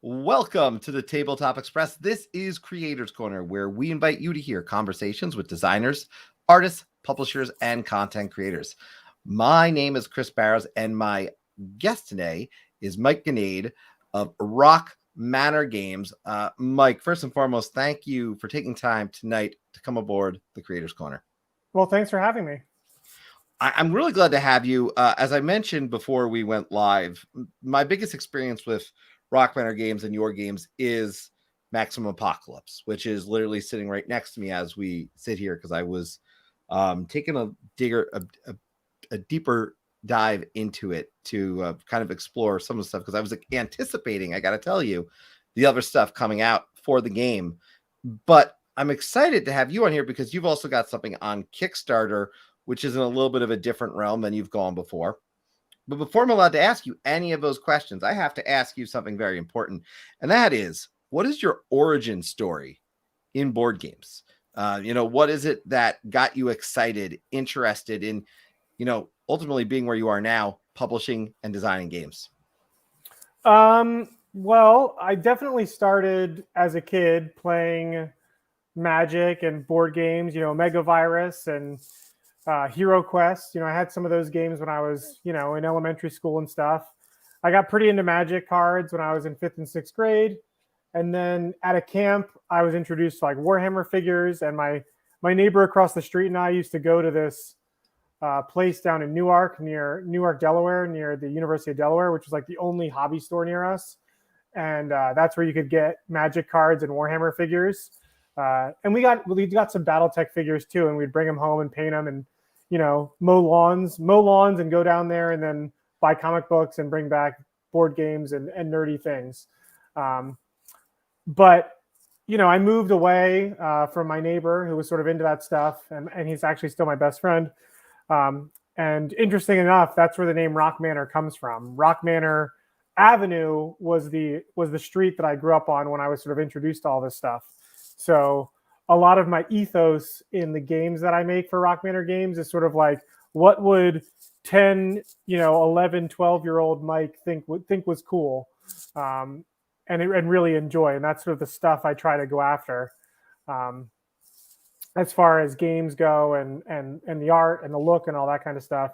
Welcome to the Tabletop Express. This is Creators Corner, where we invite you to hear conversations with designers, artists, publishers, and content creators. My name is Chris Barrows, and my guest today is Mike Gnade of Rock Manor Games. Mike, first and foremost, thank you for taking time tonight to come aboard the Creators Corner. Well, thanks for having me. I'm really glad to have you. As I mentioned before we went live, my biggest experience with Rock Manor Games and your games is Maximum Apocalypse, which is literally sitting right next to me as we sit here, because I was taking a deeper dive into it to kind of explore some of the stuff, because I was anticipating, I got to tell you, the other stuff coming out for the game. But I'm excited to have you on here because you've also got something on Kickstarter, which is in a little bit of a different realm than you've gone before. But before I'm allowed to ask you any of those questions, I have to ask you something very important. And that is, what is your origin story in board games? What is it that got you excited, interested in, ultimately being where you are now, publishing and designing games? Well, I definitely started as a kid playing Magic and board games, Megavirus and Hero Quest. I had some of those games when I was, in elementary school and stuff. I got pretty into Magic cards when I was in 5th and 6th grade. And then at a camp, I was introduced to like Warhammer figures, and my neighbor across the street and I used to go to this place down in Newark, Delaware, near the University of Delaware, which was like the only hobby store near us. And that's where you could get Magic cards and Warhammer figures. And we got some BattleTech figures too, and we'd bring them home and paint them and, mow lawns and go down there and then buy comic books and bring back board games and nerdy things. But I moved away from my neighbor who was sort of into that stuff, and he's actually still my best friend. And interesting enough, that's where the name Rock Manor comes from. Rock Manor Avenue was the street that I grew up on when I was sort of introduced to all this stuff. So a lot of my ethos in the games that I make for Rock Manor Games is sort of like, what would 10, 11, 12-year-old Mike think was cool, and really enjoy. And that's sort of the stuff I try to go after, as far as games go, and the art and the look and all that kind of stuff.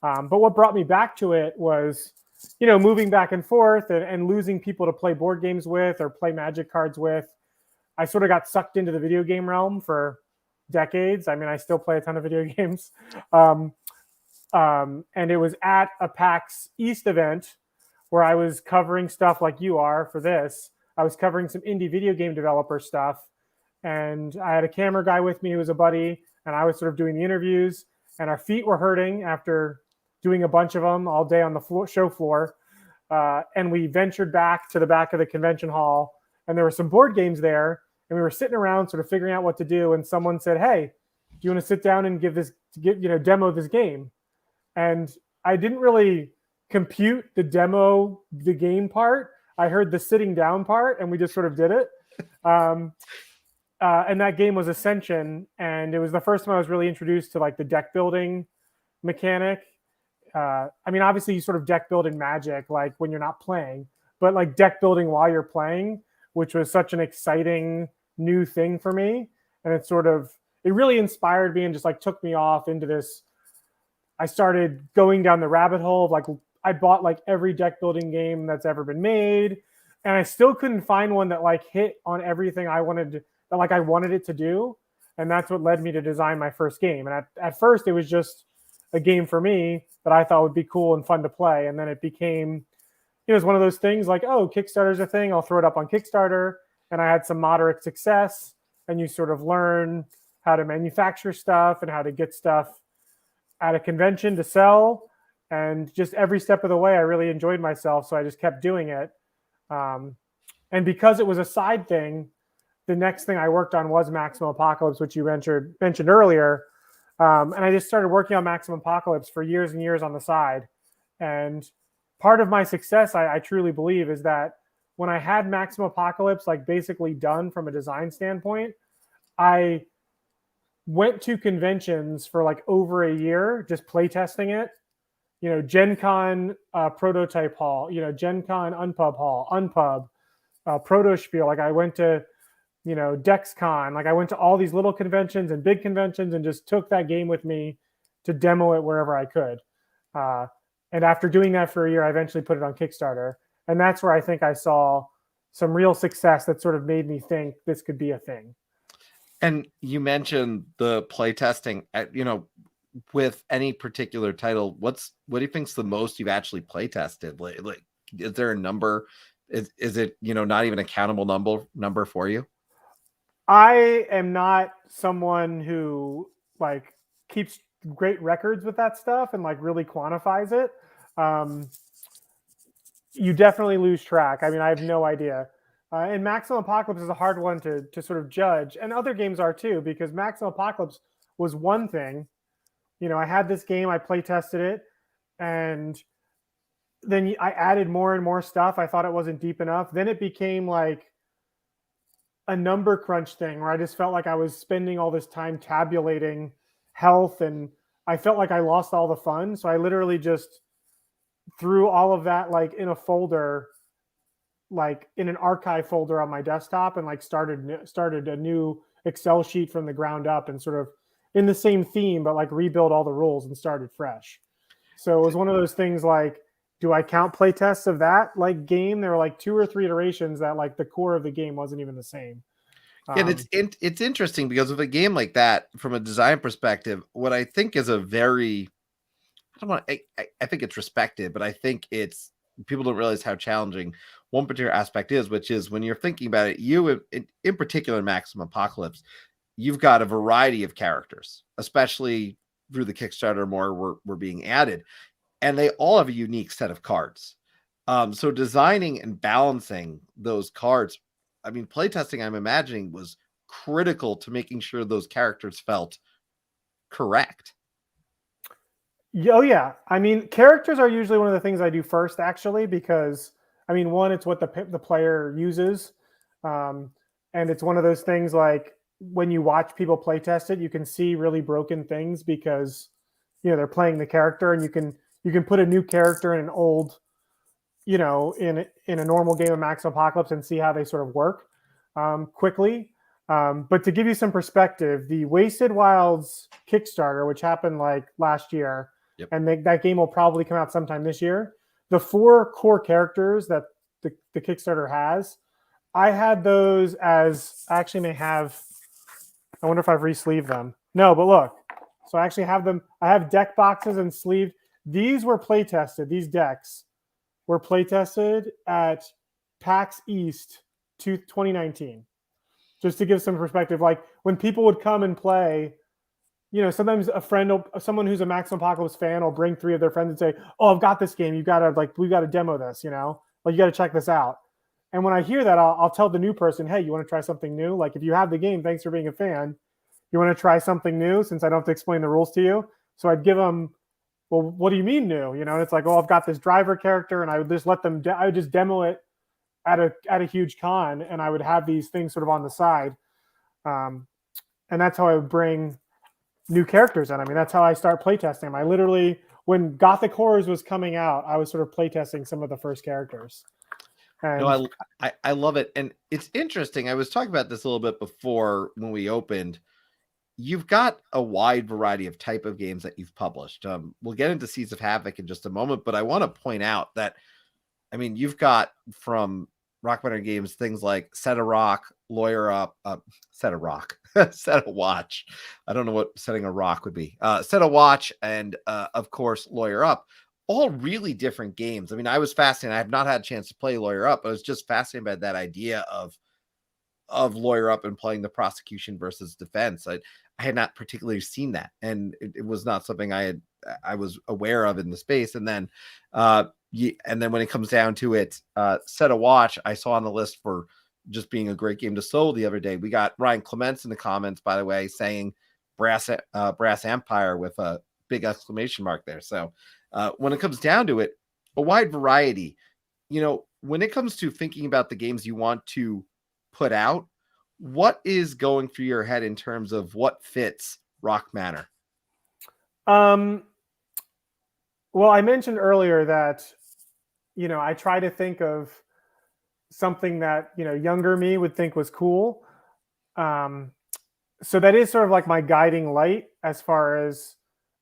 But what brought me back to it was, moving back and forth and losing people to play board games with or play Magic cards with. I sort of got sucked into the video game realm for decades. I mean, I still play a ton of video games. And it was at a PAX East event where I was covering stuff like you are for this. I was covering some indie video game developer stuff. And I had a camera guy with me who was a buddy, and I was sort of doing the interviews, and our feet were hurting after doing a bunch of them all day on the show floor. And we ventured back to the back of the convention hall, and there were some board games there. And we were sitting around sort of figuring out what to do. And someone said, "Hey, do you want to sit down and demo this game?" And I didn't really compute the game part. I heard the sitting down part, and we just sort of did it. And that game was Ascension. And it was the first time I was really introduced to like the deck building mechanic. I mean, obviously you sort of deck build in Magic, like when you're not playing, but like deck building while you're playing, which was such an exciting new thing for me. And it really inspired me and just like took me off into this. I started going down the rabbit hole of like, I bought like every deck building game that's ever been made. And I still couldn't find one that like hit on everything I wanted it to do. And that's what led me to design my first game. And at first it was just a game for me that I thought would be cool and fun to play. And then it became, it was one of those things like, oh, Kickstarter's a thing. I'll throw it up on Kickstarter. And I had some moderate success. And you sort of learn how to manufacture stuff and how to get stuff at a convention to sell. And just every step of the way, I really enjoyed myself. So I just kept doing it. And because it was a side thing, the next thing I worked on was Maximum Apocalypse, which you mentioned earlier. And I just started working on Maximum Apocalypse for years and years on the side. And part of my success, I truly believe, is that when I had Maximum Apocalypse like basically done from a design standpoint, I went to conventions for like over a year, just playtesting it. Gen Con prototype hall, Gen Con Unpub hall, Unpub, Proto Spiel. Like I went to, DexCon. Like I went to all these little conventions and big conventions and just took that game with me to demo it wherever I could. And after doing that for a year, I eventually put it on Kickstarter. And that's where I think I saw some real success that sort of made me think this could be a thing. And you mentioned the playtesting. With any particular title, what do you think's the most you've actually playtested? Like, is there a number? Is it not even a countable number for you? I am not someone who like keeps great records with that stuff and like really quantifies it. You definitely lose track. I mean, I have no idea. And Maximum Apocalypse is a hard one to sort of judge, and other games are too, because Maximum Apocalypse was one thing. I had this game, I play tested it, and then I added more and more stuff. I thought it wasn't deep enough. Then it became like a number crunch thing where I just felt like I was spending all this time tabulating health, and I felt like I lost all the fun. So I literally just threw all of that like in a folder, like in an archive folder on my desktop, and like started a new Excel sheet from the ground up, and sort of in the same theme, but like rebuild all the rules and started fresh. So it was one of those things like, do I count playtests of that like game? There were like 2 or 3 iterations that like the core of the game wasn't even the same. And it's interesting because with a game like that, from a design perspective, what I think is a very, I think it's respected, but I think it's, people don't realize how challenging one particular aspect is, which is when you're thinking about it, you in particular in Maximum Apocalypse, you've got a variety of characters, especially through the Kickstarter, more were being added, and they all have a unique set of cards. So designing and balancing those cards, I mean, playtesting, I'm imagining, was critical to making sure those characters felt correct. Oh yeah, I mean, characters are usually one of the things I do first, actually, because I mean, one, it's what the player uses, and it's one of those things like when you watch people play test it, you can see really broken things because they're playing the character, and you can put a new character in an old, in a normal game of Max Apocalypse and see how they sort of work quickly. But to give you some perspective, the Wasted Wilds Kickstarter, which happened like last year, Yep. and that game will probably come out sometime this year. The 4 core characters that the Kickstarter has, I had those as, I actually may have, I wonder if I've re-sleeved them. No, but look. So I actually have them. I have deck boxes and sleeved. These were play tested. These decks were play tested at PAX East 2019. Just to give some perspective, like when people would come and play, sometimes someone who's a Maximum Apocalypse fan will bring 3 of their friends and say, "Oh, I've got this game. We got to demo this. Like you got to check this out." And when I hear that, I'll tell the new person, "Hey, you want to try something new? Like if you have the game, thanks for being a fan. You want to try something new since I don't have to explain the rules to you?" So I'd give them, "Well, what do you mean new?" And it's like, "Oh, I've got this driver character," and I would just let them. I would just demo it at a huge con, and I would have these things sort of on the side, and that's how I would bring new characters in. I mean, that's how I start playtesting them. I literally, when Gothic Horrors was coming out, I was sort of playtesting some of the first characters. And No, I love it, and it's interesting. I was talking about this a little bit before when we opened. You've got a wide variety of type of games that you've published. We'll get into Seas of Havoc in just a moment, but I want to point out that, I mean, you've got from Rockbender Games things like Set a Rock, Lawyer Up, Set a Rock, Set a Watch. I don't know what setting a rock would be. Set a Watch, and of course, Lawyer Up. All really different games. I mean, I was fascinated. I have not had a chance to play Lawyer Up, but I was just fascinated by that idea of Lawyer Up and playing the prosecution versus defense. I had not particularly seen that, and it was not something I was aware of in the space. And then when it comes down to it, Set a Watch, I saw on the list for just being a great game to soul the other day. We got Ryan Clements in the comments, by the way, saying Brass Empire with a big exclamation mark there. So when it comes down to it, a wide variety. When it comes to thinking about the games you want to put out, what is going through your head in terms of what fits Rock Manor? Well, I mentioned earlier that I try to think of something that, younger me would think was cool. So that is sort of like my guiding light as far as,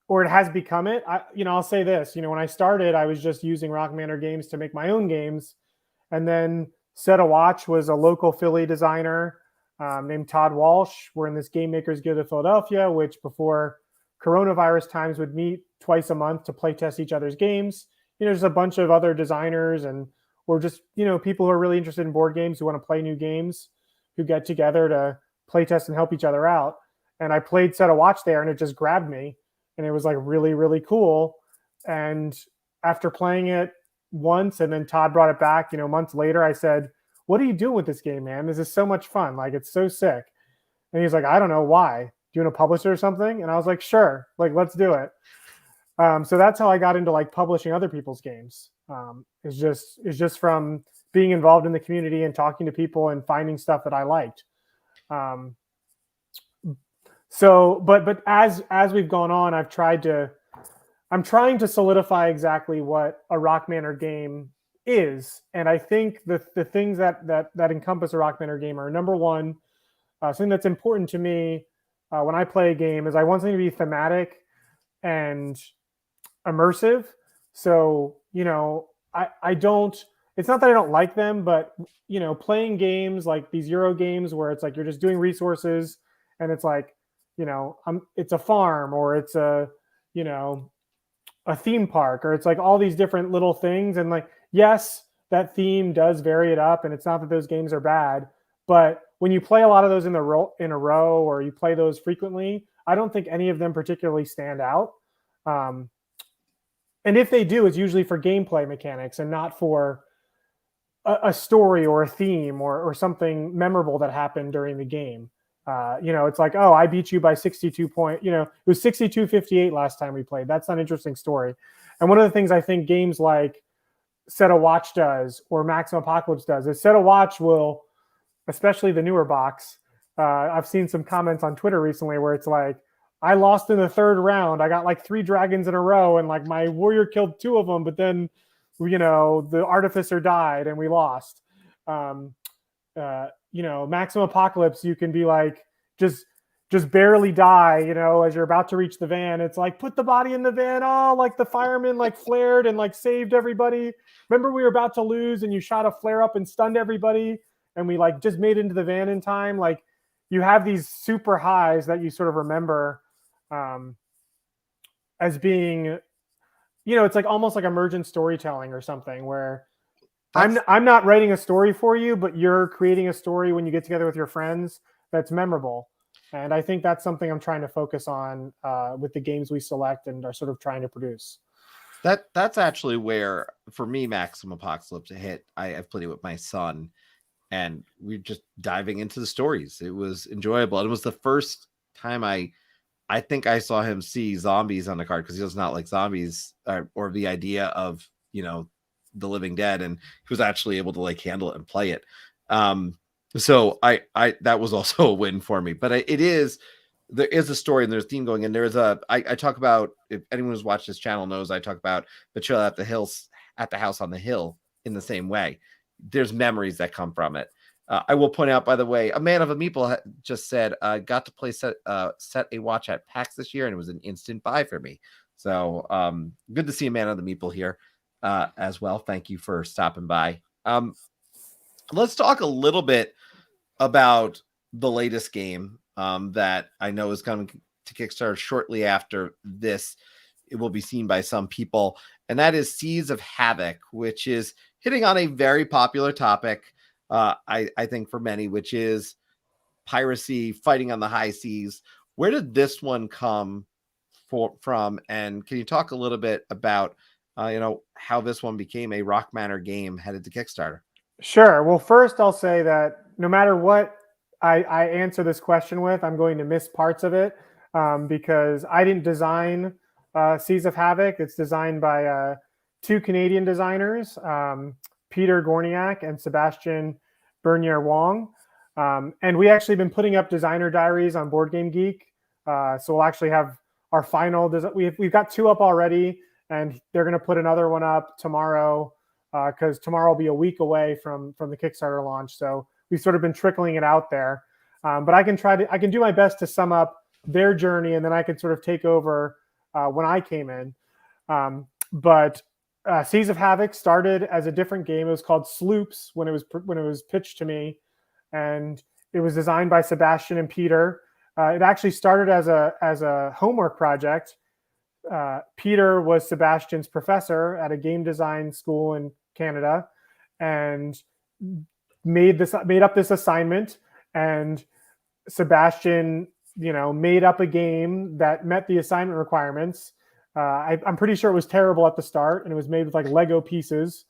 or it has become it. I'll say this, when I started, I was just using Rock Manor Games to make my own games. And then Set a Watch was a local Philly designer named Todd Walsh. We're in this Game Makers Guild of Philadelphia, which before coronavirus times would meet twice a month to play test each other's games. There's a bunch of other designers and or just, people who are really interested in board games who want to play new games who get together to play test and help each other out. And I played Set a Watch there and it just grabbed me and it was like really, really cool. And after playing it once and then Todd brought it back, months later, I said, "What are you doing with this game, man? This is so much fun. Like, it's so sick." And he's like, "I don't know why. Do you want to publish it or something?" And I was like, "Sure, like, let's do it." So that's how I got into like publishing other people's games. It's just from being involved in the community and talking to people and finding stuff that I liked. But as we've gone on, I'm trying to solidify exactly what a Rock Manor game is. And I think the things that encompass a Rock Manor game are, number one, something that's important to me when I play a game is I want something to be thematic and immersive. So, I don't, it's not that I don't like them, but, playing games like these Euro games where it's like you're just doing resources and it's like, it's a farm or it's a theme park, or it's like all these different little things. And like, yes, that theme does vary it up. And it's not that those games are bad, but when you play a lot of those in a row, or you play those frequently, I don't think any of them particularly stand out. And if they do, it's usually for gameplay mechanics and not for a story or a theme or something memorable that happened during the game. It's like, oh, I beat you by 62 point. It was 62-58 last time we played. That's not an interesting story. And one of the things I think games like Set a Watch does or Maximum Apocalypse does is Set a Watch will, especially the newer box. I've seen some comments on Twitter recently where it's like, I lost in the third round. I got like 3 dragons in a row and like my warrior killed 2 of them, but then, the artificer died and we lost. Maximum Apocalypse, you can be like, just barely die, as you're about to reach the van. It's like, put the body in the van. Oh, like the fireman like flared and like saved everybody. Remember we were about to lose and you shot a flare up and stunned everybody and we like just made it into the van in time. Like, you have these super highs that you sort of remember as being, it's like almost like emergent storytelling or something where I'm not writing a story for you, but you're creating a story when you get together with your friends that's memorable. And I think that's something I'm trying to focus on with the games we select and are sort of trying to produce. That's actually where, for me, Maximum Apocalypse hit. I've played it with my son, and we're just diving into the stories. It was enjoyable. It was the first time I think I saw him see zombies on the card, because he does not like zombies or the idea of, the living dead, and he was actually able to like handle it and play it. So I that was also a win for me. But there is a story and there's a theme going, and there's I talk about, if anyone who's watched this channel knows, I talk about Betrayal at the House on the Hill in the same way. There's memories that come from it. I will point out, by the way, a man of a meeple just said, got to play Set a Watch at PAX this year, and it was an instant buy for me. So good to see a man of the meeple here as well. Thank you for stopping by. Let's talk a little bit about the latest game that I know is coming to Kickstarter shortly after this. It will be seen by some people, and that is Seas of Havoc, which is hitting on a very popular topic, I think, for many, which is piracy, fighting on the high seas. Where did this one come from? And can you talk a little bit about how this one became a Rock Manor game headed to Kickstarter? Sure. Well, first I'll say that no matter what I answer this question with, I'm going to miss parts of it because I didn't design Seas of Havoc. It's designed by 2 Canadian designers, Peter Gorniak and Sebastian Bernier Wong. And we actually been putting up designer diaries on Board Game Geek. So we'll actually have our final, we've got 2 up already, and they're going to put another one up tomorrow because tomorrow will be a week away from the Kickstarter launch. So we've sort of been trickling it out there. But I can do my best to sum up their journey, and then I can sort of take over when I came in. But Seas of Havoc started as a different game. It was called Sloops when it was pitched to me, and it was designed by Sebastian and Peter. It actually started as a homework project. Peter was Sebastian's professor at a game design school in Canada, and made up this assignment. And Sebastian, made up a game that met the assignment requirements. I'm pretty sure it was terrible at the start, and it was made with like Lego pieces.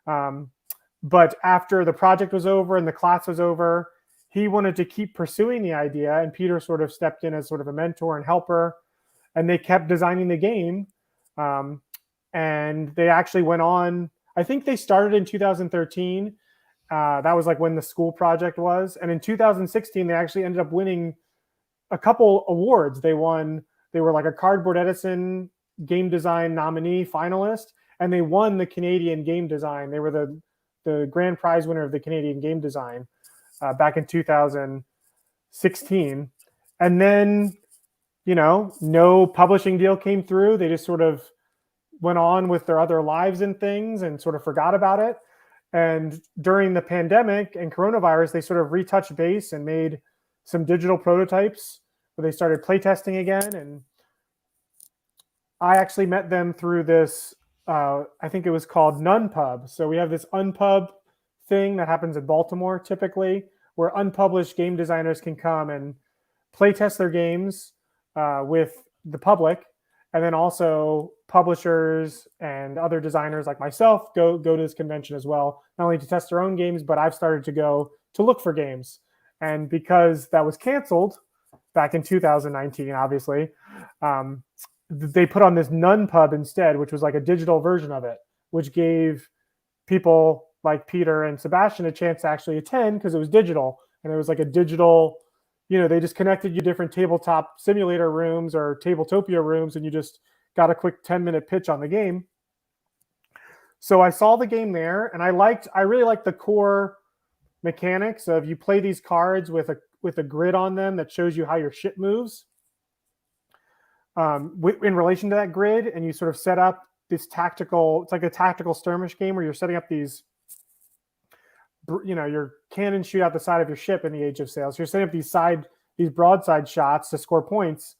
But after the project was over and the class was over, he wanted to keep pursuing the idea, and Peter sort of stepped in as sort of a mentor and helper, and they kept designing the game. And they actually went on, I think they started in 2013. That was like when the school project was. And in 2016, they actually ended up winning a couple awards. They were like a Cardboard Edison game design nominee finalist, and they won the Canadian game design. They were the grand prize winner of the Canadian game design back in 2016. And then, no publishing deal came through. They just sort of went on with their other lives and things and sort of forgot about it. And during the pandemic and coronavirus, they sort of retouched base and made some digital prototypes where they started playtesting again. And I actually met them through this, I think it was called Nun Pub. So we have this Unpub thing that happens in Baltimore typically, where unpublished game designers can come and playtest their games with the public. And then also publishers and other designers like myself go to this convention as well, not only to test their own games, but I've started to go to look for games. And because that was canceled back in 2019, obviously, they put on this Nun Pub instead, which was like a digital version of it, which gave people like Peter and Sebastian a chance to actually attend because it was digital. And it was like a digital, they just connected you different tabletop simulator rooms or Tabletopia rooms, and you just got a quick 10-minute pitch on the game. So I saw the game there, and I really liked the core mechanics of you play these cards with a grid on them that shows you how your ship moves in relation to that grid, and you sort of set up this tactical, it's like a tactical skirmish game where you're setting up these, your cannons shoot out the side of your ship in the Age of Sail. So you're setting up these broadside shots to score points.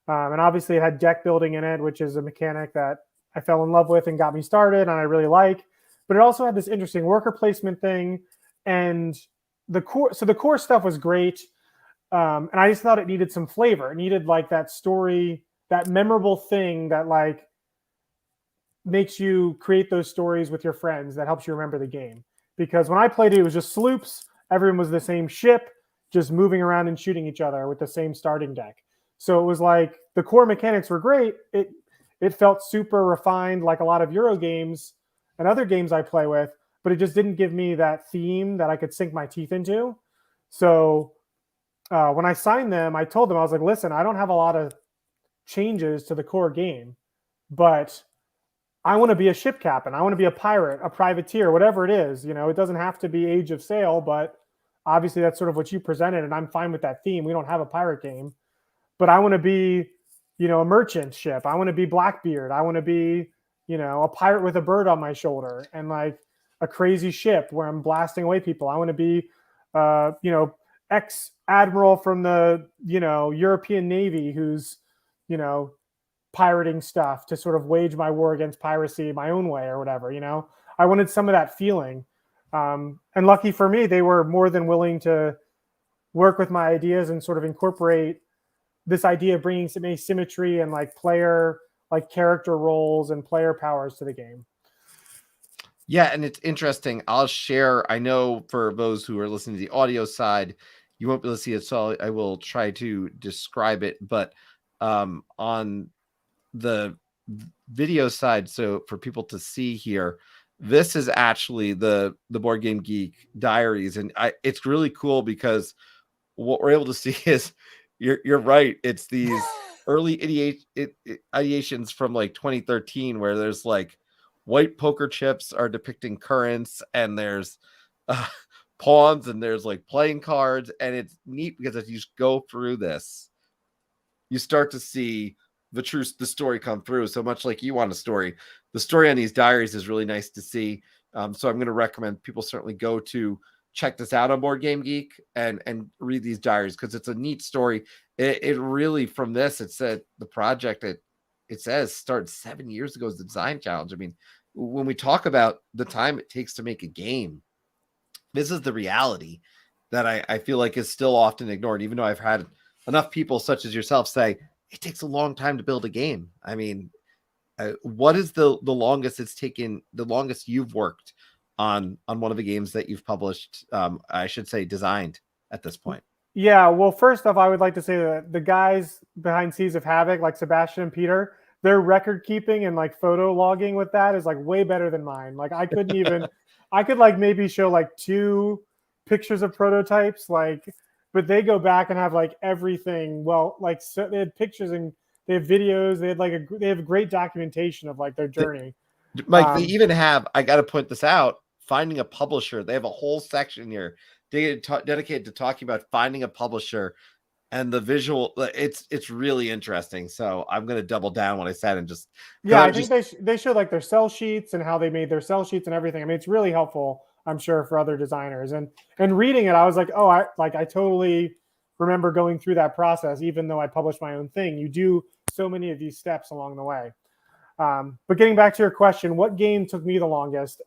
And obviously it had deck building in it, which is a mechanic that I fell in love with and got me started and I really like. But it also had this interesting worker placement thing. And the core stuff was great. And I just thought it needed some flavor. It needed like that story, that memorable thing that like makes you create those stories with your friends that helps you remember the game. Because when I played it, it was just sloops. Everyone was the same ship, just moving around and shooting each other with the same starting deck. So it was like the core mechanics were great. It felt super refined, like a lot of Euro games and other games I play with, but it just didn't give me that theme that I could sink my teeth into. So when I signed them, I told them, I was like, listen, I don't have a lot of changes to the core game, but I want to be a ship captain. I want to be a pirate, a privateer, whatever it is. It doesn't have to be Age of Sail, but obviously that's sort of what you presented, and I'm fine with that theme. We don't have a pirate game, but I want to be, a merchant ship. I want to be Blackbeard. I want to be, a pirate with a bird on my shoulder and like a crazy ship where I'm blasting away people. I want to be, ex-admiral from the, European Navy who's, pirating stuff to sort of wage my war against piracy my own way or whatever. I wanted some of that feeling. And lucky for me, they were more than willing to work with my ideas and sort of incorporate this idea of bringing some asymmetry and like character roles and player powers to the game. Yeah, and it's interesting. I'll share, I know for those who are listening to the audio side, you won't be able to see it, so I will try to describe it. But on the video side, so for people to see here, this is actually the Board Game Geek Diaries, and it's really cool because what we're able to see is you're right. It's these early ideations from like 2013 where there's like white poker chips are depicting currents, and there's pawns, and there's like playing cards, and it's neat because as you go through this, you start to see the story come through. So much like you want a story, the story on these diaries is really nice to see. So I'm going to recommend people certainly go to check this out on Board Game Geek and read these diaries, because it's a neat story. It really, from this, it said the project, it says started 7 years ago as the design challenge. I mean, when we talk about the time it takes to make a game, this is the reality that I feel like is still often ignored, even though I've had enough people such as yourself say it takes a long time to build a game. I mean, what is the longest it's taken, the longest you've worked on one of the games that you've published, I should say designed at this point? Yeah, well, first off, I would like to say that the guys behind Seas of Havoc, like Sebastian and Peter, their record keeping and like photo logging with that is like way better than mine. Like I couldn't even, I could like maybe show like 2 pictures of prototypes, like, but they go back and have like everything. Well, like so they had pictures and they have videos. They had like they have great documentation of like their journey. Mike, they even have, I got to point this out, finding a publisher. They have a whole section here dedicated to talking about finding a publisher and the visual. It's really interesting. So I'm going to double down what I said and just, Yeah, I think they show like their sell sheets and how they made their sell sheets and everything. I mean, it's really helpful, I'm sure, for other designers. And reading it, I was like, oh, I totally remember going through that process, even though I published my own thing. You do so many of these steps along the way. But getting back to your question, what game took me the longest?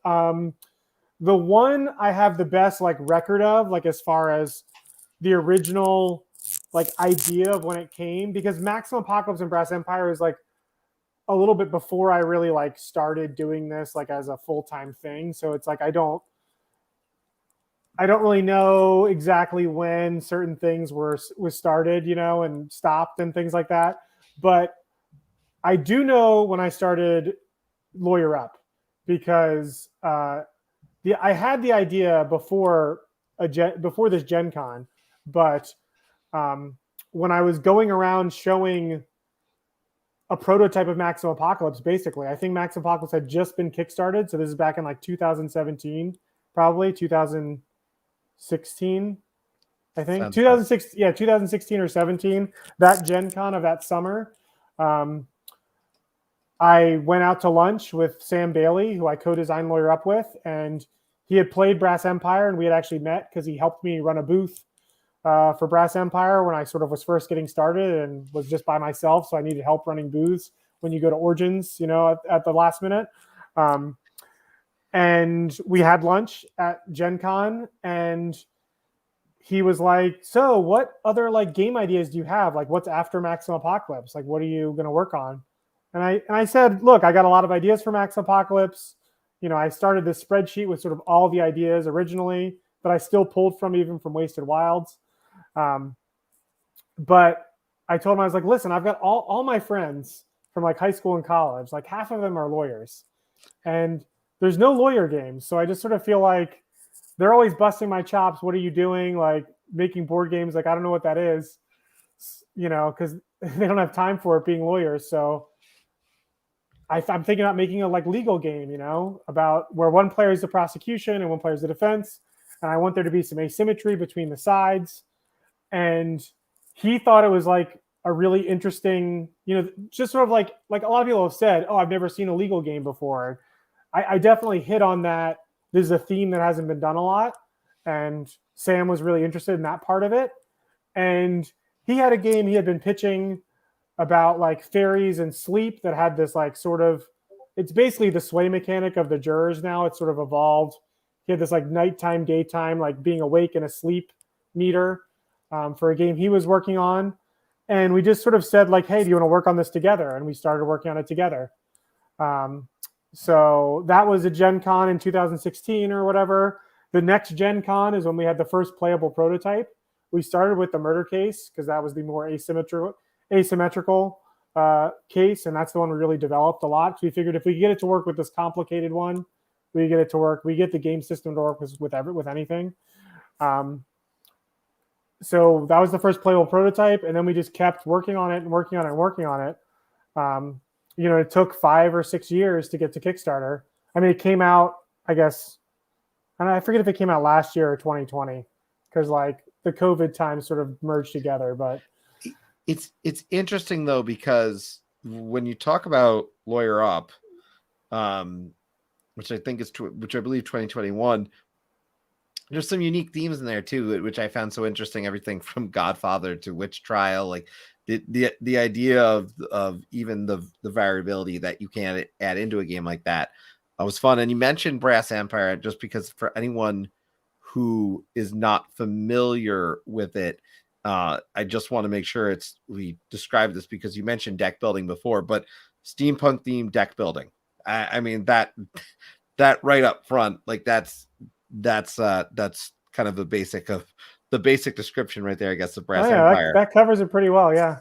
The one I have the best like record of, like as far as the original like idea of when it came, because Maximum Apocalypse and Brass Empire is like a little bit before I really like started doing this like as a full-time thing. So it's like I don't really know exactly when certain things was started, you know, and stopped and things like that. But I do know when I started Lawyer Up, because I had the idea before this Gen Con, but when I was going around showing a prototype of Maximum Apocalypse, basically, I think Maximum Apocalypse had just been kickstarted, so this is back in like 2017, probably 2016, I think 2006, yeah, 2016 or 17. That Gen Con of that summer, I went out to lunch with Sam Bailey, who I co-designed Lawyer Up with, and he had played Brass Empire, and we had actually met because he helped me run a booth for Brass Empire when I sort of was first getting started and was just by myself, so I needed help running booths when you go to Origins, you know, at the last minute. And we had lunch at Gen Con, and he was like, so what other like game ideas do you have? Like, what's after Maximum Apocalypse? Like, what are you going to work on? And I said, look, I got a lot of ideas for Maximum Apocalypse. You know, I started this spreadsheet with sort of all the ideas originally that I still pulled from, even from Wasted Wilds. But I told him, I was like, listen, I've got all my friends from like high school and college, like half of them are lawyers, and there's no lawyer games. So I just sort of feel like they're always busting my chops. What are you doing? Like making board games? Like, I don't know what that is, you know, because they don't have time for it being lawyers. So I'm thinking about making a like legal game, you know, about where one player is the prosecution and one player is the defense. And I want there to be some asymmetry between the sides. And he thought it was like a really interesting, you know, just sort of like a lot of people have said, oh, I've never seen a legal game before. I definitely hit on that. This is a theme that hasn't been done a lot. And Sam was really interested in that part of it. And he had a game he had been pitching about like fairies and sleep that had this like sort of, it's basically the sway mechanic of the jurors now. It's sort of evolved. He had this like nighttime, daytime, like being awake and asleep meter for a game he was working on. And we just sort of said like, hey, do you want to work on this together? And we started working on it together. So that was a Gen Con in 2016 or whatever. The next Gen Con is when we had the first playable prototype. We started with the murder case because that was the more asymmetrical case, and that's the one we really developed a lot. So we figured if we get it to work with this complicated one, we get it to work. We get the game system to work with anything. So that was the first playable prototype, and then we just kept working on it and working on it and working on it. it took 5 or 6 years to get to Kickstarter. I mean, it came out, I guess, and I forget if it came out last year or 2020, because like the COVID time sort of merged together. But it's interesting though, because when you talk about Lawyer Up, which I think is which I believe 2021, there's some unique themes in there too, which I found so interesting. Everything from Godfather to Witch Trial, like the idea of even the variability that you can add into a game like that was fun. And you mentioned Brass Empire, just because for anyone who is not familiar with it, I just want to make sure we describe this, because you mentioned deck building before, but steampunk themed deck building. I mean that right up front, like that's kind of the basic description right there, I guess, of Brass Empire. That covers it pretty well, yeah.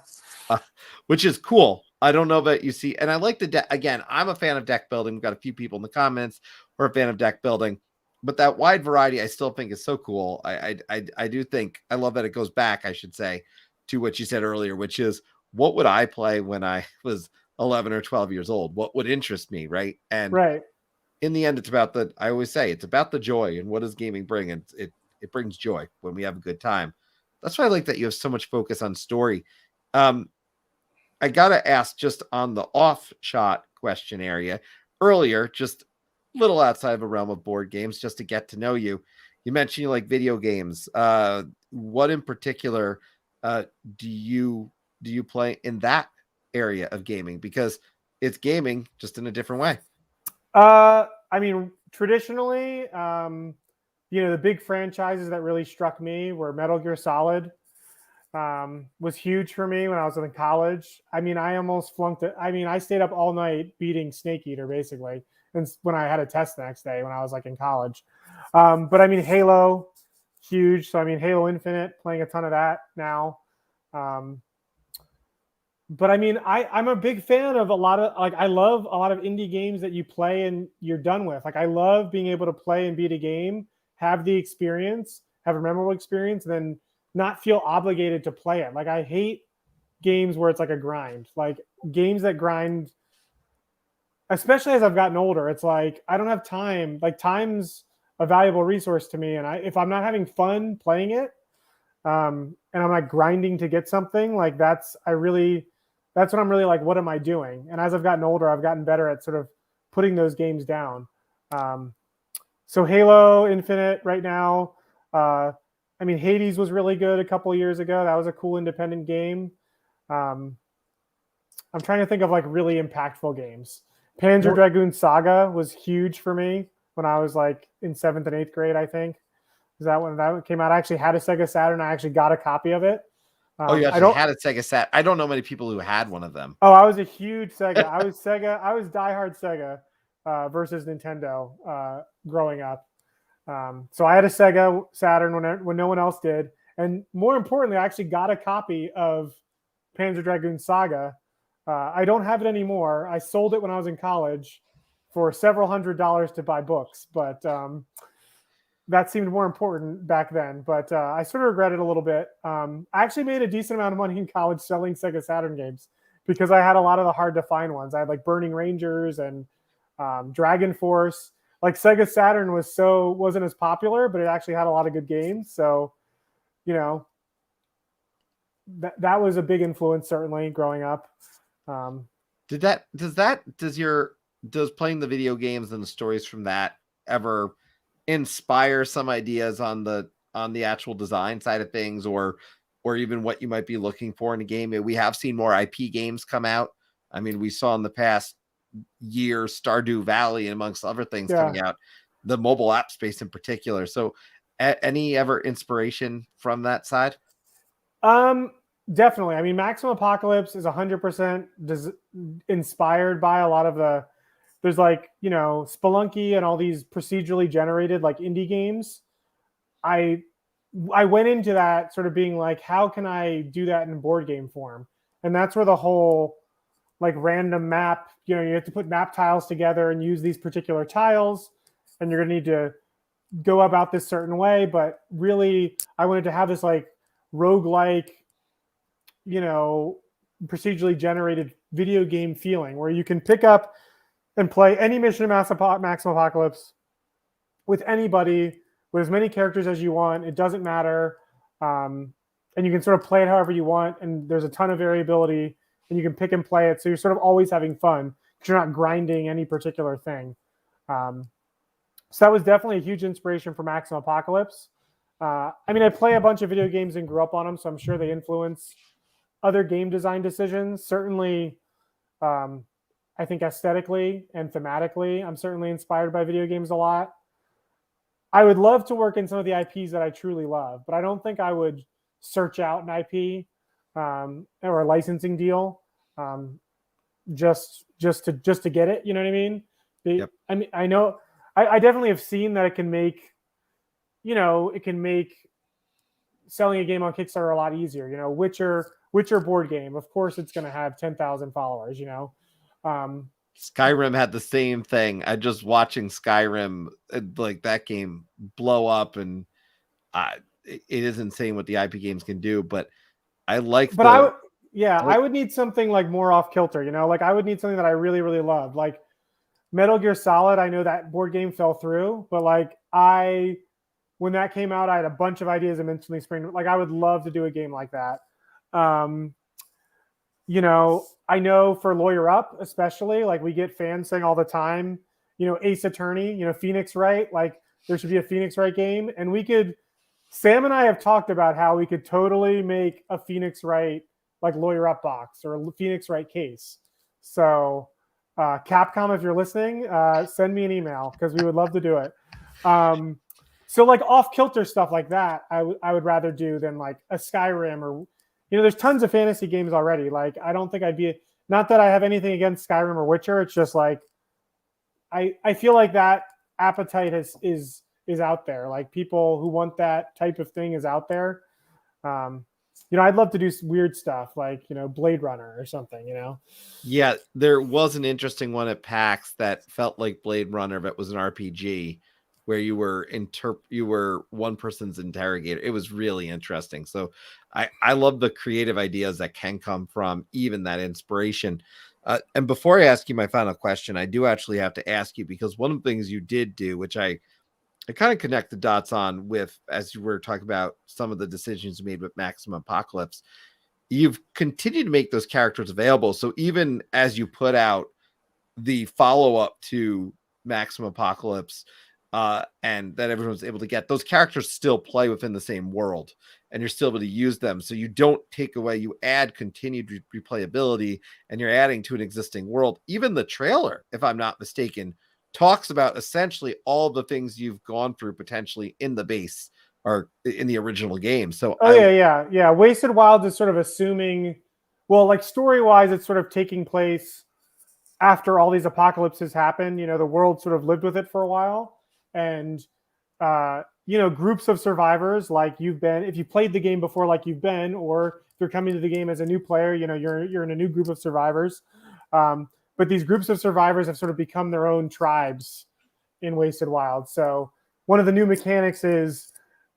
Which is cool. I don't know that you see, and I like the deck. Again, I'm a fan of deck building. We've got a few people in the comments who are a fan of deck building, but that wide variety I still think is so cool. I do think, I love that it goes back, I should say, to what you said earlier, which is, what would I play when I was 11 or 12 years old? What would interest me, right? And right. In the end, I always say, it's about the joy, and what does gaming bring? And it brings joy when we have a good time. That's why I like that you have so much focus on story. I got to ask, just on the off shot question area earlier, just a little outside of a realm of board games, just to get to know you. You mentioned you like video games. What in particular do you play in that area of gaming? Because it's gaming, just in a different way. I mean, traditionally, the big franchises that really struck me were Metal Gear Solid. Was huge for me when I was in college. I mean, I almost flunked it. I mean, I stayed up all night beating Snake Eater, basically, and when I had a test the next day when I was like in college. But I mean, Halo, huge. So I mean, Halo Infinite, playing a ton of that now. But I mean, I'm a big fan of I love a lot of indie games that you play and you're done with. Like, I love being able to play and beat a game, have the experience, have a memorable experience, and then not feel obligated to play it. Like, I hate games where it's like a grind. Like, games that grind, especially as I've gotten older, it's like I don't have time. Like, time's a valuable resource to me, and if I'm not having fun playing it, and I'm like grinding to get something, like that's when I'm really like, what am I doing? And as I've gotten older, I've gotten better at sort of putting those games down. So Halo Infinite right now. I mean, Hades was really good a couple of years ago. That was a cool independent game. I'm trying to think of like really impactful games. Panzer Dragoon Saga was huge for me when I was like in 7th and 8th grade, I think. Is that when that came out? I actually had a Sega Saturn. I actually got a copy of it. You actually had a Sega Sat. I don't know many people who had one of them. Oh, I was a huge Sega. I was diehard Sega versus Nintendo growing up. So I had a Sega Saturn when no one else did. And more importantly, I actually got a copy of Panzer Dragoon Saga. I don't have it anymore. I sold it when I was in college for several $100s to buy books, but that seemed more important back then. But I sort of regret it a little bit. I actually made a decent amount of money in college selling Sega Saturn games because I had a lot of the hard to find ones. I had like Burning Rangers and Dragon Force. Like, Sega Saturn wasn't as popular, but it actually had a lot of good games. So, that was a big influence, certainly, growing up. Does playing the video games and the stories from that ever inspire some ideas on the actual design side of things, or even what you might be looking for in a game? We have seen more IP games come out. I mean, we saw in the past year Stardew Valley, amongst other things, coming out, the mobile app space in particular. So any ever inspiration from that side? Definitely. I mean, Maximum Apocalypse is 100% inspired by a lot of there's like, Spelunky and all these procedurally generated like indie games. I went into that sort of being like, how can I do that in board game form? And that's where the whole like random map, you have to put map tiles together and use these particular tiles, and you're going to need to go about this certain way. But really, I wanted to have this like roguelike, procedurally generated video game feeling where you can pick up and play any mission in Maximum Apocalypse with anybody, with as many characters as you want. It doesn't matter. And you can sort of play it however you want. And there's a ton of variability, and you can pick and play it. So you're sort of always having fun because you're not grinding any particular thing. So that was definitely a huge inspiration for Maximum Apocalypse. I mean, I play a bunch of video games and grew up on them, so I'm sure they influence other game design decisions. Certainly, I think aesthetically and thematically, I'm certainly inspired by video games a lot. I would love to work in some of the IPs that I truly love, but I don't think I would search out an IP or a licensing deal just to get it. You know what I mean? Yep. I mean, I know I definitely have seen that it can make selling a game on Kickstarter a lot easier. You know, Witcher board game. Of course, it's going to have 10,000 followers. You know. Skyrim had the same thing. I just watching Skyrim, like that game blow up, and it is insane what the IP games can do. But I like. But I would need something like more off kilter. You know, like I would need something that I really, really love. Like Metal Gear Solid. I know that board game fell through, but like when that came out, I had a bunch of ideas and instantly spring. Like I would love to do a game like that. You know, I know for Lawyer Up, especially, like we get fans saying all the time, you know, Ace Attorney, you know, Phoenix Wright, like there should be a Phoenix Wright game. And Sam and I have talked about how we could totally make a Phoenix Wright, like Lawyer Up box or a Phoenix Wright case. So Capcom, if you're listening, send me an email because we would love to do it. So like off kilter stuff like that, I would rather do than like a Skyrim or, you know, there's tons of fantasy games already. Like, I don't think not that I have anything against Skyrim or Witcher. It's just like, I feel like that appetite is out there. Like people who want that type of thing is out there. You know, I'd love to do weird stuff like, you know, Blade Runner or something, you know? Yeah, there was an interesting one at PAX that felt like Blade Runner, but was an RPG where you were one person's interrogator. It was really interesting. So I love the creative ideas that can come from even that inspiration. And before I ask you my final question, I do actually have to ask you, because one of the things you did do, which I kind of connect the dots on with, as you were talking about some of the decisions you made with Maximum Apocalypse, you've continued to make those characters available. So even as you put out the follow-up to Maximum Apocalypse, and that everyone was able to get, those characters still play within the same world, and you're still able to use them. So you don't take away, you add continued replayability, and you're adding to an existing world. Even the trailer, if I'm not mistaken, talks about essentially all the things you've gone through potentially in the base or in the original game. So yeah. Wasted Wilds is sort of assuming, well, like story-wise, it's sort of taking place after all these apocalypses happen. You know, the world sort of lived with it for a while. And, you know, groups of survivors like you've been, if you played the game before like you've been, or if you're coming to the game as a new player, you know, you're in a new group of survivors. But these groups of survivors have sort of become their own tribes in Wasted Wild. So one of the new mechanics is,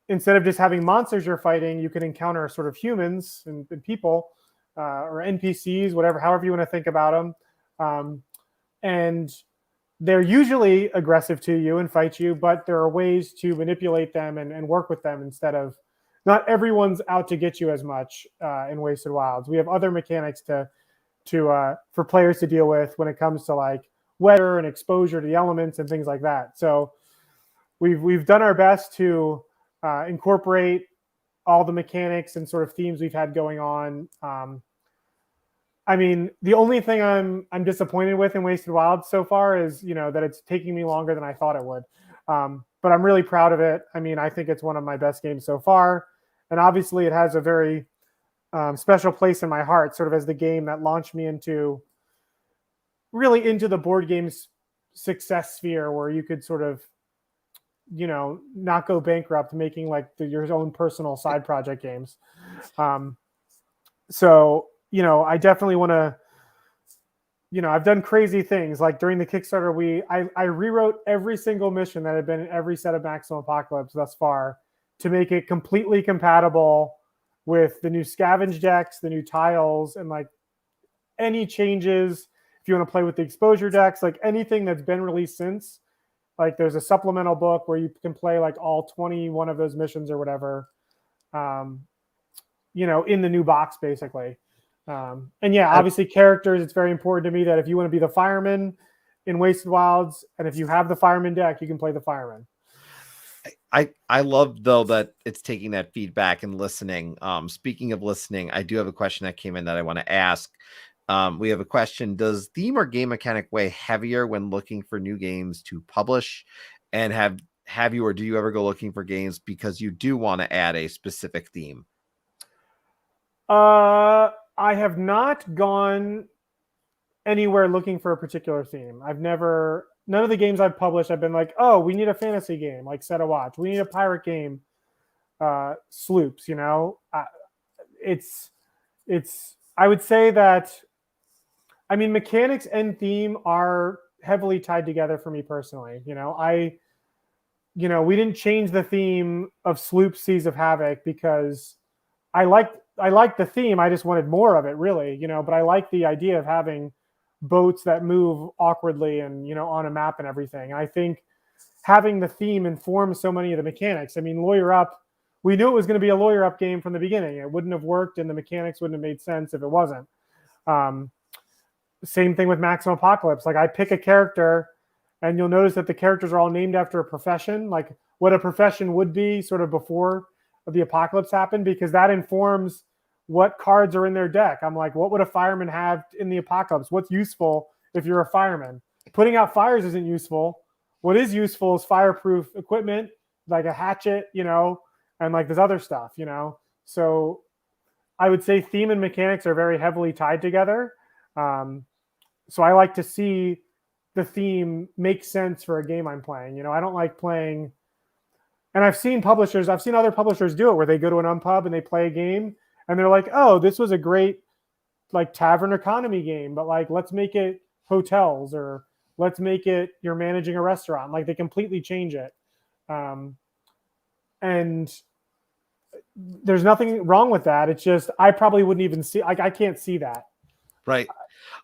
instead of just having monsters you're fighting, you can encounter sort of humans and people or NPCs, however you want to think about them. And they're usually aggressive to you and fight you, but there are ways to manipulate them and work with them instead of, not everyone's out to get you as much in Wasted Wilds. We have other mechanics for players to deal with when it comes to like weather and exposure to the elements and things like that. So we've done our best to incorporate all the mechanics and sort of themes we've had going on. I mean, the only thing I'm disappointed with in Wasted Wilds so far is, you know, that it's taking me longer than I thought it would. But I'm really proud of it. I mean, I think it's one of my best games so far. And obviously it has a very special place in my heart, sort of as the game that launched me into the board games success sphere, where you could sort of, you know, not go bankrupt making like your own personal side project games. So, you know, I definitely want to, you know, I've done crazy things. Like during the Kickstarter, I rewrote every single mission that had been in every set of Maximum Apocalypse thus far to make it completely compatible with the new scavenge decks, the new tiles, and like any changes, if you want to play with the exposure decks, like anything that's been released since, like there's a supplemental book where you can play like all 21 of those missions or whatever, in the new box basically. And yeah, obviously characters, it's very important to me that if you want to be the fireman in Wasted Wilds, and if you have the fireman deck, you can play the fireman. I love though that it's taking that feedback and listening. Speaking of listening, I do have a question that came in that I want to ask. We have a question: does theme or game mechanic weigh heavier when looking for new games to publish? And have you, or do you ever go looking for games because you do want to add a specific theme? I have not gone anywhere looking for a particular theme. None of the games I've published, I've been like, oh, we need a fantasy game, like Set a Watch. We need a pirate game, Sloops, I would say that, mechanics and theme are heavily tied together for me personally. We didn't change the theme of Sloop Seas of Havoc because I liked the theme. I just wanted more of it, really, but I like the idea of having boats that move awkwardly and, on a map and everything. And I think having the theme informs so many of the mechanics. Lawyer Up, we knew it was going to be a Lawyer Up game from the beginning. It wouldn't have worked and the mechanics wouldn't have made sense if it wasn't. Same thing with Maximum Apocalypse. Like, I pick a character and you'll notice that the characters are all named after a profession, like what a profession would be sort of before the apocalypse happened, because that informs what cards are in their deck. I'm like, what would a fireman have in the apocalypse? What's useful if you're a fireman? Putting out fires isn't useful. What is useful is fireproof equipment, like a hatchet, and like this other stuff, So I would say theme and mechanics are very heavily tied together. So I like to see the theme make sense for a game I'm playing. I don't like playing, and I've seen other publishers do it where they go to an Nun Pub and they play a game and they're like, oh, this was a great like tavern economy game, but like, let's make it hotels, or let's make it you're managing a restaurant. Like, they completely change it. And there's nothing wrong with that. It's just, I probably wouldn't even see, like, I can't see that. Right.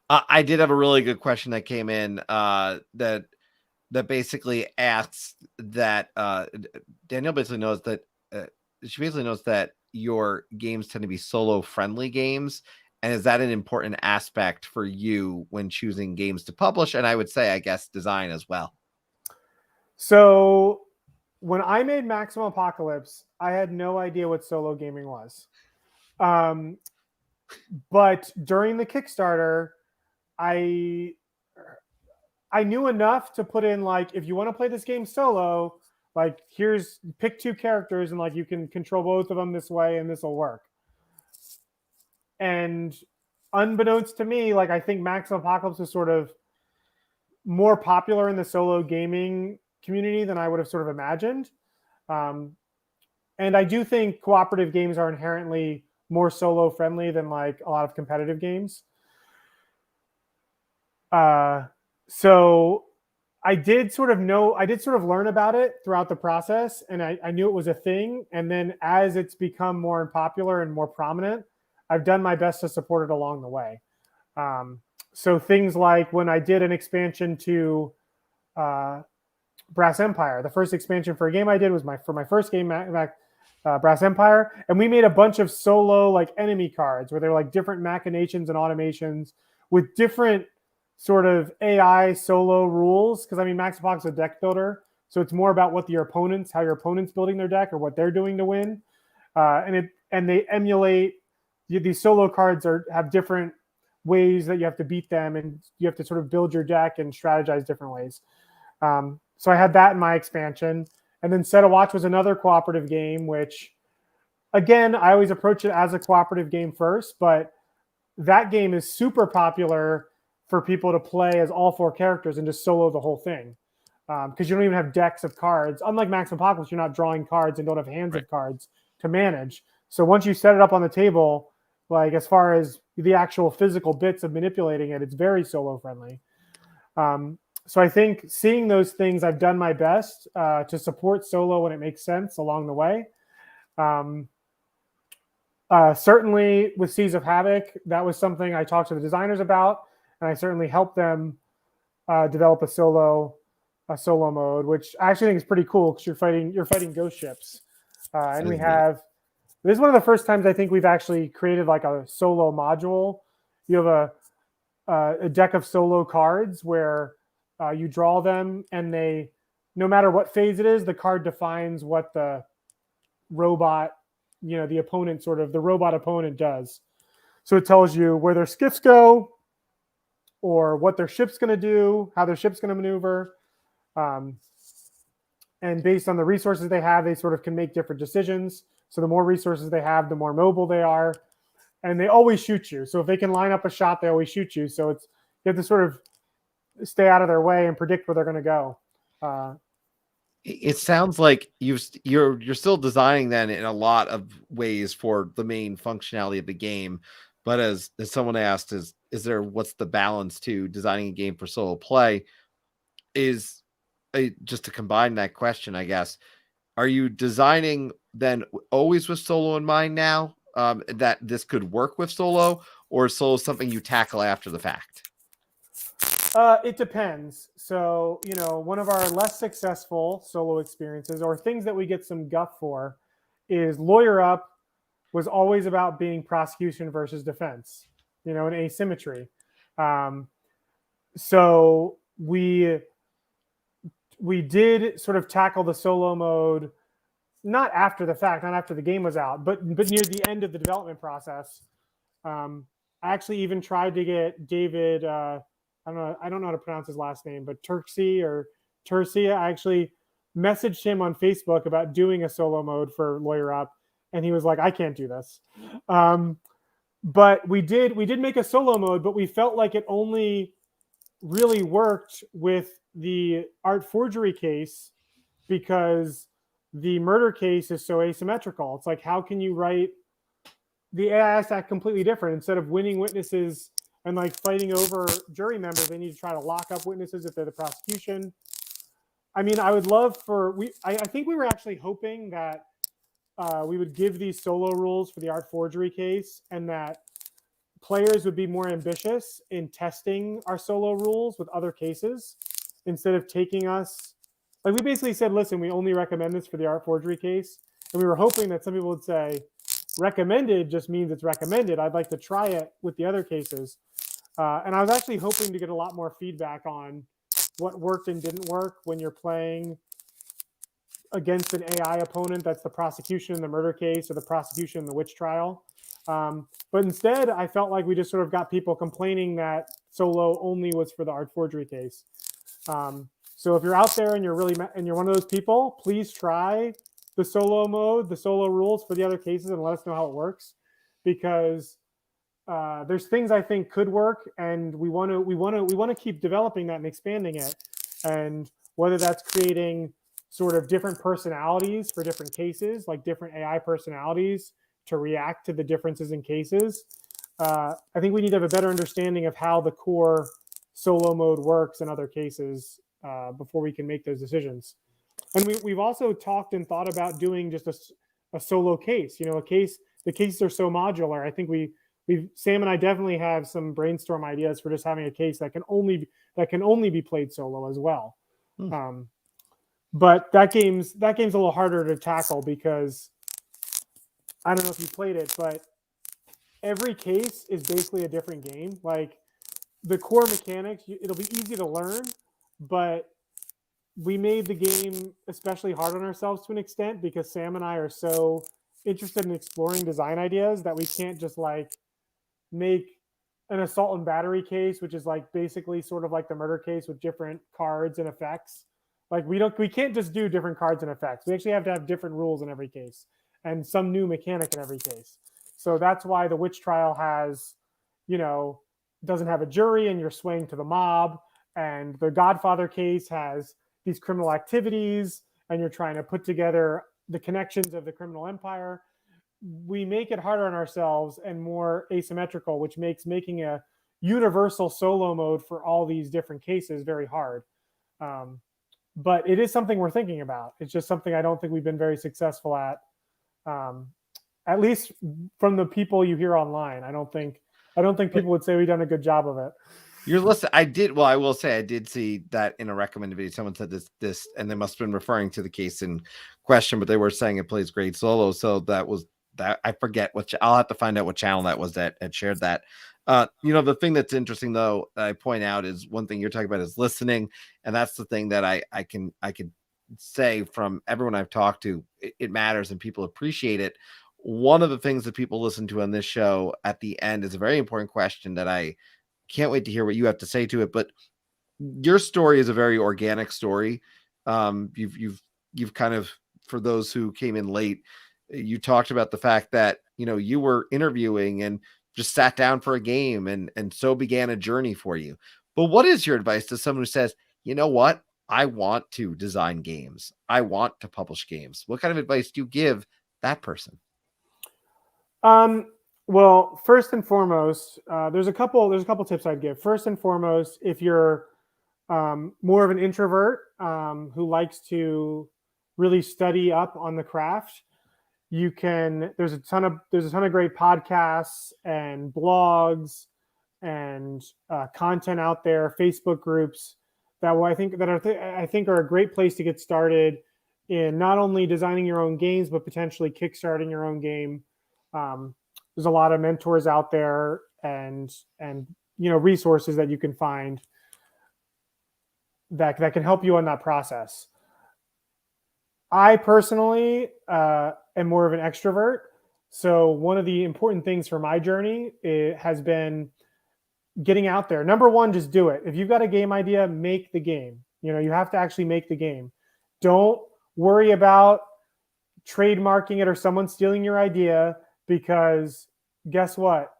I did have a really good question that came in that basically asks that Danielle basically knows that she basically knows that your games tend to be solo friendly games. And is that an important aspect for you when choosing games to publish? And I would say, I guess, design as well. So when I made Maximum Apocalypse, I had no idea what solo gaming was. But during the Kickstarter, I knew enough to put in, like, if you want to play this game solo, like, pick two characters and like you can control both of them this way and this will work. And unbeknownst to me, like, I think Maximum Apocalypse was sort of more popular in the solo gaming community than I would have sort of imagined. And I do think cooperative games are inherently more solo friendly than like a lot of competitive games. So I did sort of learn about it throughout the process, and I knew it was a thing. And then as it's become more popular and more prominent, I've done my best to support it along the way. So things like when I did an expansion to Brass Empire, the first expansion for a game I did was for my first game, Brass Empire, and we made a bunch of solo like enemy cards where they're like different machinations and automations with different sort of AI solo rules. Because Max Apocalypse is a deck builder, so it's more about how your opponent's building their deck or what they're doing to win. And they emulate these solo cards have different ways that you have to beat them, and you have to sort of build your deck and strategize different ways. So I had that in my expansion. And then Set a Watch was another cooperative game, which, again, I always approach it as a cooperative game first, but that game is super popular for people to play as all four characters and just solo the whole thing. Because you don't even have decks of cards. Unlike Maximum Apocalypse, you're not drawing cards and don't have hands of cards to manage. So once you set it up on the table, like as far as the actual physical bits of manipulating it, it's very solo friendly. So I think seeing those things, I've done my best to support solo when it makes sense along the way. Certainly with Seas of Havoc, that was something I talked to the designers about, and I certainly helped them develop a solo mode, which I actually think is pretty cool because you're fighting ghost ships, and That we is neat. have. This is one of the first times I think we've actually created like a solo module. You have a deck of solo cards where you draw them, and they, no matter what phase it is, the card defines what the robot, the opponent, sort of the robot opponent does. So it tells you where their skiffs go, or what their ship's going to do, how their ship's going to maneuver. Um, and based on the resources they have, they sort of can make different decisions. So the more resources they have, the more mobile they are. And they always shoot you. So if they can line up a shot, they always shoot you. So it's, you have to sort of stay out of their way and predict where they're going to go. It sounds like you're still designing then in a lot of ways for the main functionality of the game. But as someone asked, is there, what's the balance to designing a game for solo play? Just to combine that question, I guess, are you designing then always with solo in mind now, that this could work with solo, or is solo something you tackle after the fact? It depends. So, one of our less successful solo experiences, or things that we get some guff for, is Lawyer Up was always about being prosecution versus defense, an asymmetry. So we did sort of tackle the solo mode, not after the fact, not after the game was out, but near the end of the development process. I actually even tried to get David, I don't know how to pronounce his last name, but Turcia. I actually messaged him on Facebook about doing a solo mode for Lawyer Up, and he was like, I can't do this. But we did make a solo mode, but we felt like it only really worked with the art forgery case because the murder case is so asymmetrical. It's like, how can you write the AI act completely different? Instead of winning witnesses and like fighting over jury members, they need to try to lock up witnesses if they're the prosecution. I mean, I would love for I think we were actually hoping that we would give these solo rules for the art forgery case, and that players would be more ambitious in testing our solo rules with other cases instead of taking us. Like, we basically said, listen, we only recommend this for the art forgery case. And we were hoping that some people would say, recommended just means it's recommended. I'd like to try it with the other cases. And I was actually hoping to get a lot more feedback on what worked and didn't work when you're playing against an AI opponent that's the prosecution in the murder case or the prosecution in the witch trial. But instead, I felt like we just sort of got people complaining that solo only was for the art forgery case. So if you're out there and you're one of those people, please try the solo mode, the solo rules for the other cases, and let us know how it works, because there's things I think could work, and we want to keep developing that and expanding it. And whether that's creating sort of different personalities for different cases, like different AI personalities to react to the differences in cases. I think we need to have a better understanding of how the core solo mode works in other cases before we can make those decisions. And we've also talked and thought about doing just a solo case. The cases are so modular. I think Sam and I definitely have some brainstorm ideas for just having a case that can only be played solo as well. But that game's a little harder to tackle because I don't know if you played it, but every case is basically a different game. Like, the core mechanics, it'll be easy to learn, but we made the game especially hard on ourselves to an extent because Sam and I are so interested in exploring design ideas that we can't just like make an assault and battery case, which is like basically sort of like the murder case with different cards and effects. Like, we can't just do different cards and effects. We actually have to have different rules in every case and some new mechanic in every case. So that's why the witch trial has, doesn't have a jury and you're swaying to the mob. And the Godfather case has these criminal activities and you're trying to put together the connections of the criminal empire. We make it harder on ourselves and more asymmetrical, which makes making a universal solo mode for all these different cases very hard. But it is something we're thinking about. It's just something I don't think we've been very successful at at least from the people you hear online. I don't think people would say we've done a good job of it. You're listening. I will say I did see that in a recommended video. Someone said this, and they must have been referring to the case in question, but they were saying it plays great solo. So that was that. I forget I'll have to find out what channel that was that had shared that. The thing that's interesting though, that I point out is one thing you're talking about is listening. And that's the thing that I can say from everyone I've talked to, it matters and people appreciate it. One of the things that people listen to on this show at the end is a very important question that I can't wait to hear what you have to say to it. But your story is a very organic story. You've kind of, for those who came in late, you talked about the fact that, you were interviewing and just sat down for a game and so began a journey for you. But what is your advice to someone who says, you know what? I want to design games. I want to publish games. What kind of advice do you give that person? Well, first and foremost, there's a couple tips I'd give. First and foremost, if you're more of an introvert who likes to really study up on the craft, there's a ton of great podcasts and blogs and content out there, Facebook groups that I think are a great place to get started in not only designing your own games but potentially kickstarting your own game. There's a lot of mentors out there and resources that you can find that can help you on that process. I personally am more of an extrovert. So one of the important things for my journey has been getting out there. Number one, just do it. If you've got a game idea, make the game. You have to actually make the game. Don't worry about trademarking it or someone stealing your idea, because guess what?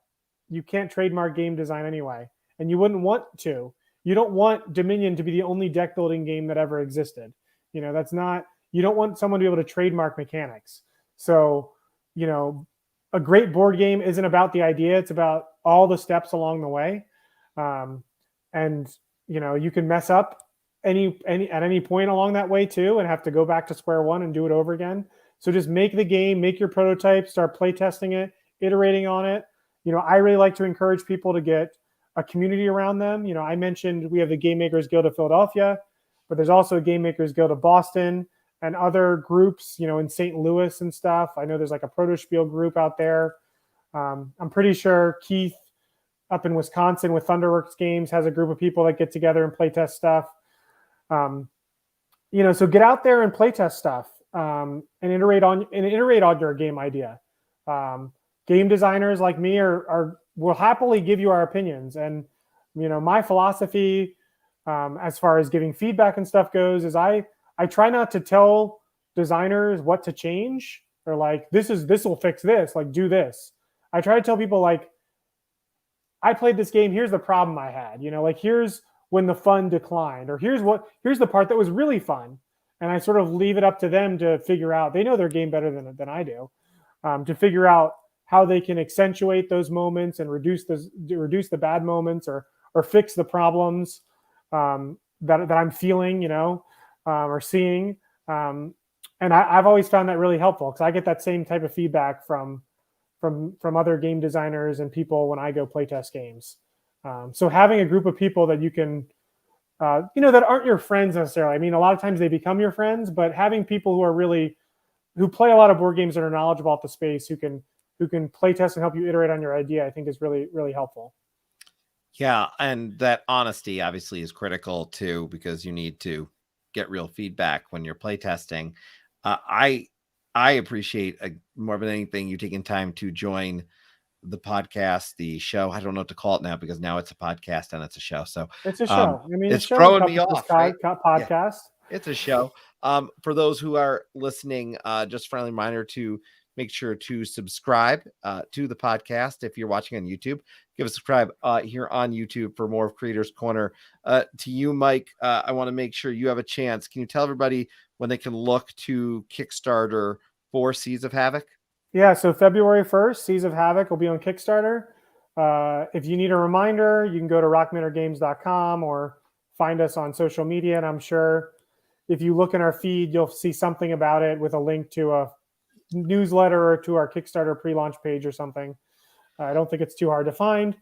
You can't trademark game design anyway. And you wouldn't want to. You don't want Dominion to be the only deck building game that ever existed. You don't want someone to be able to trademark mechanics. So, a great board game isn't about the idea. It's about all the steps along the way. You can mess up at any point along that way too, and have to go back to square one and do it over again. So just make the game, make your prototype, start play testing it, iterating on it. I really like to encourage people to get a community around them. I mentioned we have the Game Makers Guild of Philadelphia, but there's also a Game Makers Guild of Boston and other groups, in St. Louis and stuff. I know there's like a Protospiel group out there. I'm pretty sure Keith up in Wisconsin with Thunderworks Games has a group of people that get together and play test stuff. So get out there and play test stuff. And iterate on your game idea. Game designers like me will happily give you our opinions. And my philosophy as far as giving feedback and stuff goes is I try not to tell designers what to change or like this will fix this, like do this. I try to tell people like, I played this game, here's the problem I had, here's when the fun declined, or here's the part that was really fun. And I sort of leave it up to them to figure out. They know their game better than I do, to figure out how they can accentuate those moments and reduce the bad moments or fix the problems that I'm feeling, or seeing. And I've always found that really helpful because I get that same type of feedback from other game designers and people when I go playtest games. So having a group of people that you can that aren't your friends necessarily. I mean, a lot of times they become your friends, but having people who play a lot of board games and are knowledgeable about the space, who can play test and help you iterate on your idea, I think is really, really helpful. Yeah. And that honesty obviously is critical too, because you need to get real feedback when you're play testing. I appreciate more than anything you taking time to join the podcast, the show. I don't know what to call it now because now it's a podcast and it's a show. So it's a show. I mean, it's throwing me off. Right? Podcast. Yeah, it's a show. For those who are listening, just a friendly reminder to make sure to subscribe to the podcast. If you're watching on YouTube, give a subscribe here on YouTube for more of Creators Corner. To you, Mike, I want to make sure you have a chance. Can you tell everybody when they can look to Kickstarter for Seas of Havoc? Yeah, so February 1st, Seas of Havoc will be on Kickstarter. If you need a reminder, you can go to rockmannergames.com or find us on social media. And I'm sure if you look in our feed, you'll see something about it with a link to a newsletter or to our Kickstarter pre-launch page or something. I don't think it's too hard to find.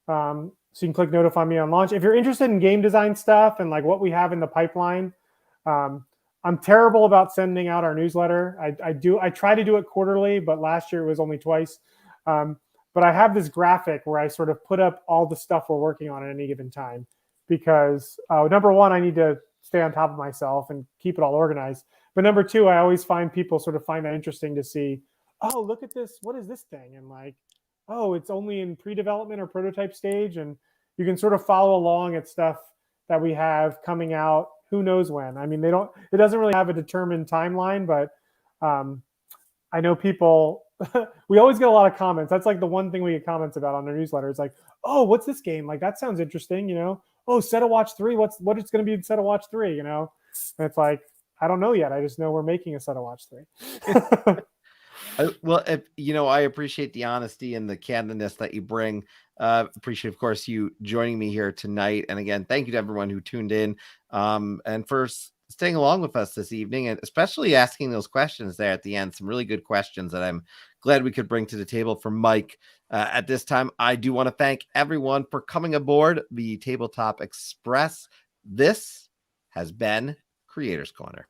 So you can click notify me on launch. If you're interested in game design stuff and like what we have in the pipeline, I'm terrible about sending out our newsletter. I try to do it quarterly, but last year it was only twice. But I have this graphic where I sort of put up all the stuff we're working on at any given time because number one, I need to stay on top of myself and keep it all organized. But number two, I always find people sort of find that interesting to see, oh, look at this. What is this thing? And like, oh, it's only in pre-development or prototype stage. And you can sort of follow along at stuff that we have coming out. Who knows when? I mean, it doesn't really have a determined timeline, but I know people, we always get a lot of comments. That's like the one thing we get comments about on our newsletter. It's like, oh, what's this game? Like, that sounds interesting, Oh, Set of Watch 3, what is going to be in Set of Watch 3, And it's like, I don't know yet. I just know we're making a Set of Watch 3. Well, I appreciate the honesty and the candidness that you bring. Appreciate, of course, you joining me here tonight. And again, thank you to everyone who tuned in and for staying along with us this evening, and especially asking those questions there at the end. Some really good questions that I'm glad we could bring to the table for Mike. At this time, I do want to thank everyone for coming aboard the Tabletop Express. This has been Creators Corner.